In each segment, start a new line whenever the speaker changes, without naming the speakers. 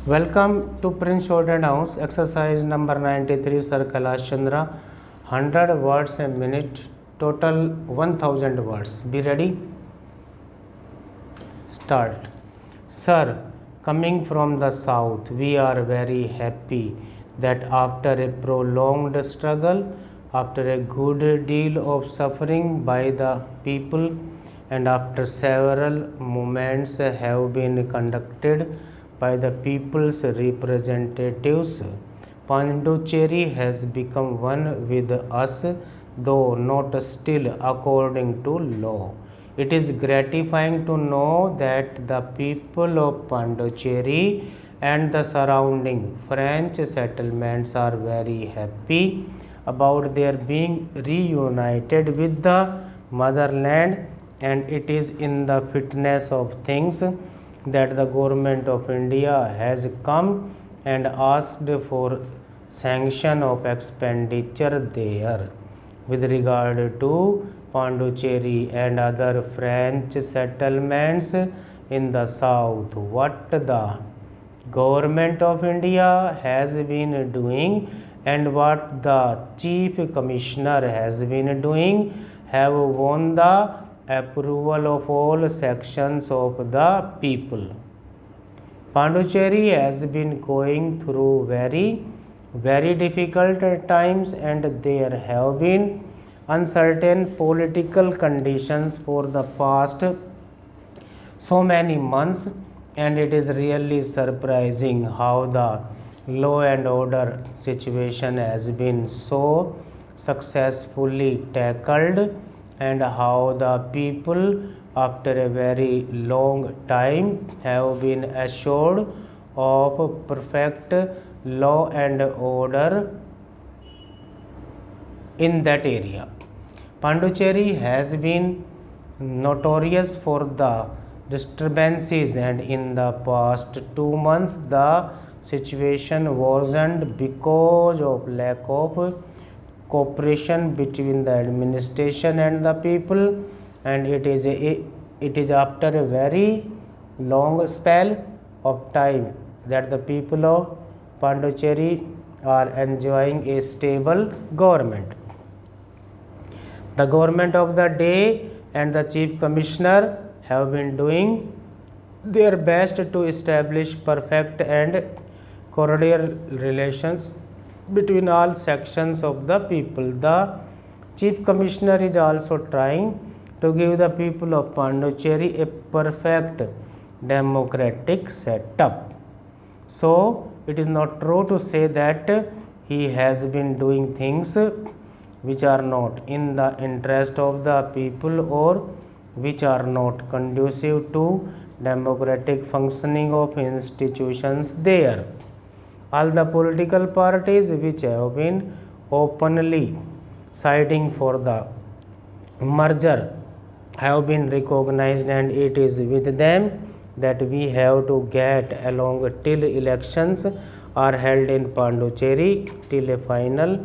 Welcome to Prince Jordan House, exercise number 93, Sir Kailash Chandra. 100 words a minute, total 1000 words. Be ready? Start. Sir, coming from the south, we are very happy that after a prolonged struggle, after a good deal of suffering by the people, and after several movements have been conducted by the people's representatives, Pondicherry has become one with us, though not still according to law. It is gratifying to know that the people of Pondicherry and the surrounding French settlements are very happy about their being reunited with the motherland, and it is in the fitness of things that the government of India has come and asked for sanction of expenditure there. With regard to Pondicherry and other French settlements in the south, what the government of India has been doing and what the chief commissioner has been doing have won the approval of all sections of the people. Pondicherry has been going through very difficult times, and there have been uncertain political conditions for the past so many months, and it is really surprising how the law and order situation has been so successfully tackled, and how the people after a very long time have been assured of perfect law and order in that area. Pondicherry has been notorious for the disturbances, and in the past 2 months the situation worsened because of lack of cooperation between the administration and the people, and it is after a very long spell of time that the people of Pondicherry are enjoying a stable government. The government of the day and the chief commissioner have been doing their best to establish perfect and cordial relations between all sections of the people. The chief commissioner is also trying to give the people of Pondicherry a perfect democratic setup. So, it is not true to say that he has been doing things which are not in the interest of the people or which are not conducive to democratic functioning of institutions there. All the political parties which have been openly siding for the merger have been recognized, and it is with them that we have to get along till elections are held in Pondicherry, till a final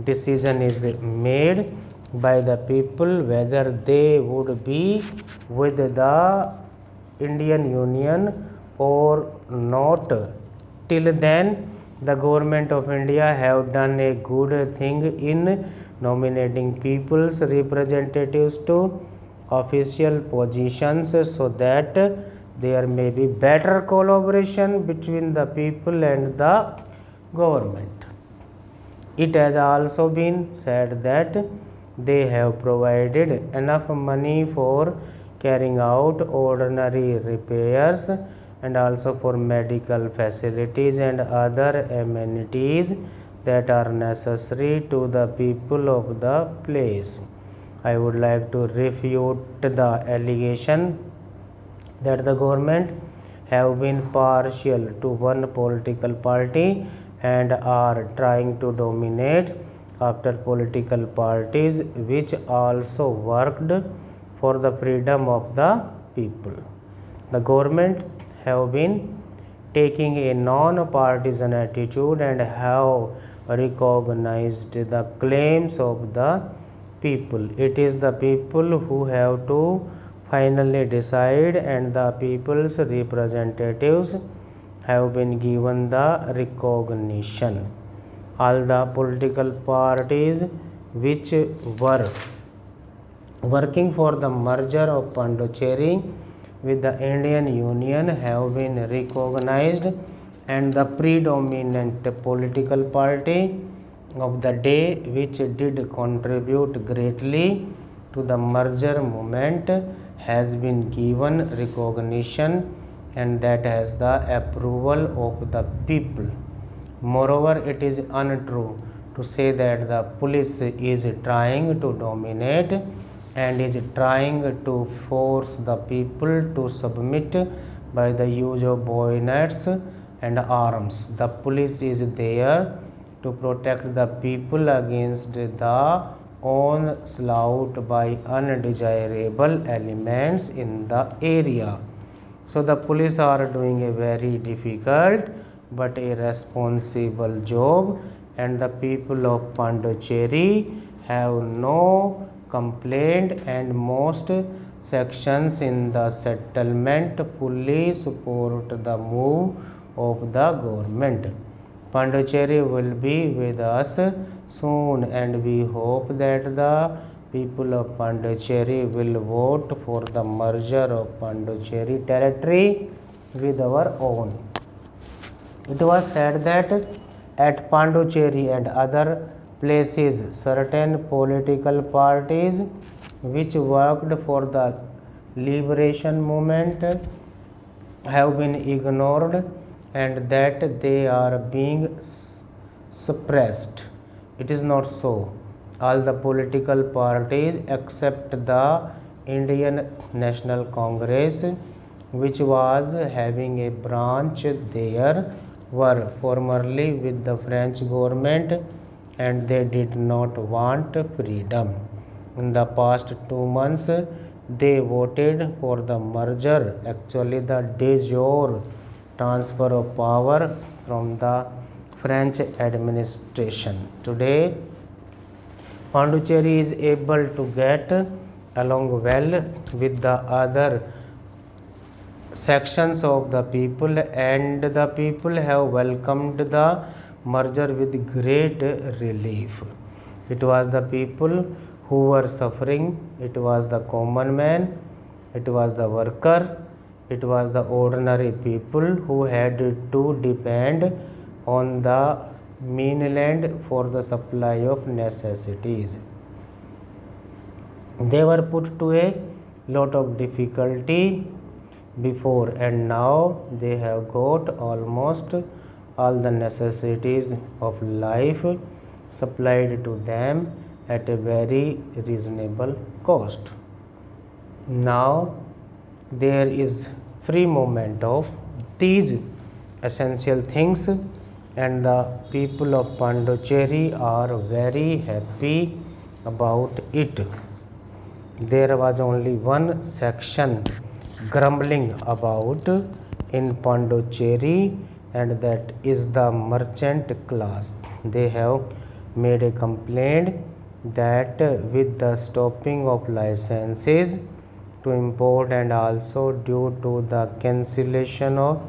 decision is made by the people whether they would be with the Indian Union or not. Till then, the government of India have done a good thing in nominating people's representatives to official positions, so that there may be better collaboration between the people and the government. It has also been said that they have provided enough money for carrying out ordinary repairs and also for medical facilities and other amenities that are necessary to the people of the place. I would like to refute the allegation that the government have been partial to one political party and are trying to dominate after political parties which also worked for the freedom of the people. The government have been taking a non-partisan attitude and have recognized the claims of the people. It is the people who have to finally decide, and the people's representatives have been given the recognition. All the political parties which were working for the merger of Pondicherry with the Indian Union have been recognized, and the predominant political party of the day which did contribute greatly to the merger movement has been given recognition, and that has the approval of the people. Moreover, it is untrue to say that the police is trying to dominate and is trying to force the people to submit by the use of bayonets and arms. The police is there to protect the people against the onslaught by undesirable elements in the area. So the police are doing a very difficult but a responsible job, and the people of Pondicherry have no complaint, and most sections in the settlement fully support the move of the government. Pondicherry will be with us soon, and we hope that the people of Pondicherry will vote for the merger of Pondicherry territory with our own. It was said that at Pondicherry and other places, certain political parties which worked for the liberation movement have been ignored, and that they are being suppressed. It is not so. All the political parties except the Indian National Congress, which was having a branch there, were formerly with the French government, and they did not want freedom. In the past 2 months, they voted for the merger, actually the de jure transfer of power from the French administration. Today, Pondicherry is able to get along well with the other sections of the people, and the people have welcomed the merger with great relief. It was the people who were suffering, it was the common man, it was the worker, it was the ordinary people who had to depend on the mainland for the supply of necessities. They were put to a lot of difficulty before, and now they have got almost all the necessities of life supplied to them at a very reasonable cost. Now there is free movement of these essential things, and the people of Pondicherry are very happy about it. There was only one section grumbling about in Pondicherry, and that is the merchant class. They have made a complaint that with the stopping of licenses to import, and also due to the cancellation of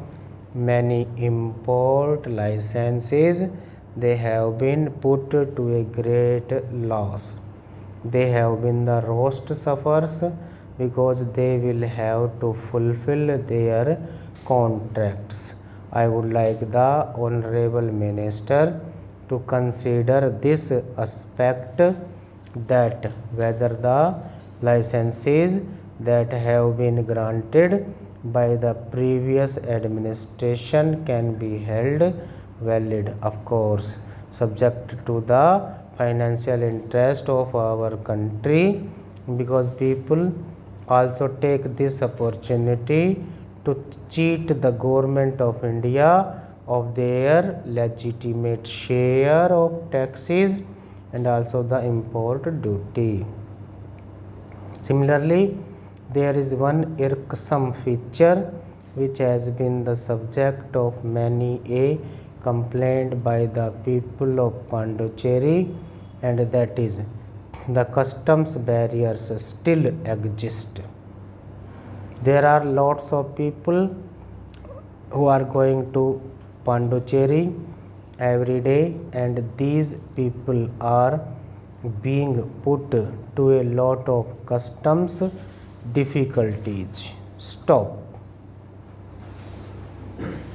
many import licenses, they have been put to a great loss. They have been the worst sufferers, because they will have to fulfill their contracts. I would like the Honorable Minister to consider this aspect, that whether the licenses that have been granted by the previous administration can be held valid, of course, subject to the financial interest of our country, because people also take this opportunity to cheat the government of India of their legitimate share of taxes and also the import duty. Similarly, there is one irksome feature which has been the subject of many a complaint by the people of Pondicherry, and that is the customs barriers still exist. There are lots of people who are going to Pondicherry every day, and these people are being put to a lot of customs difficulties. Stop.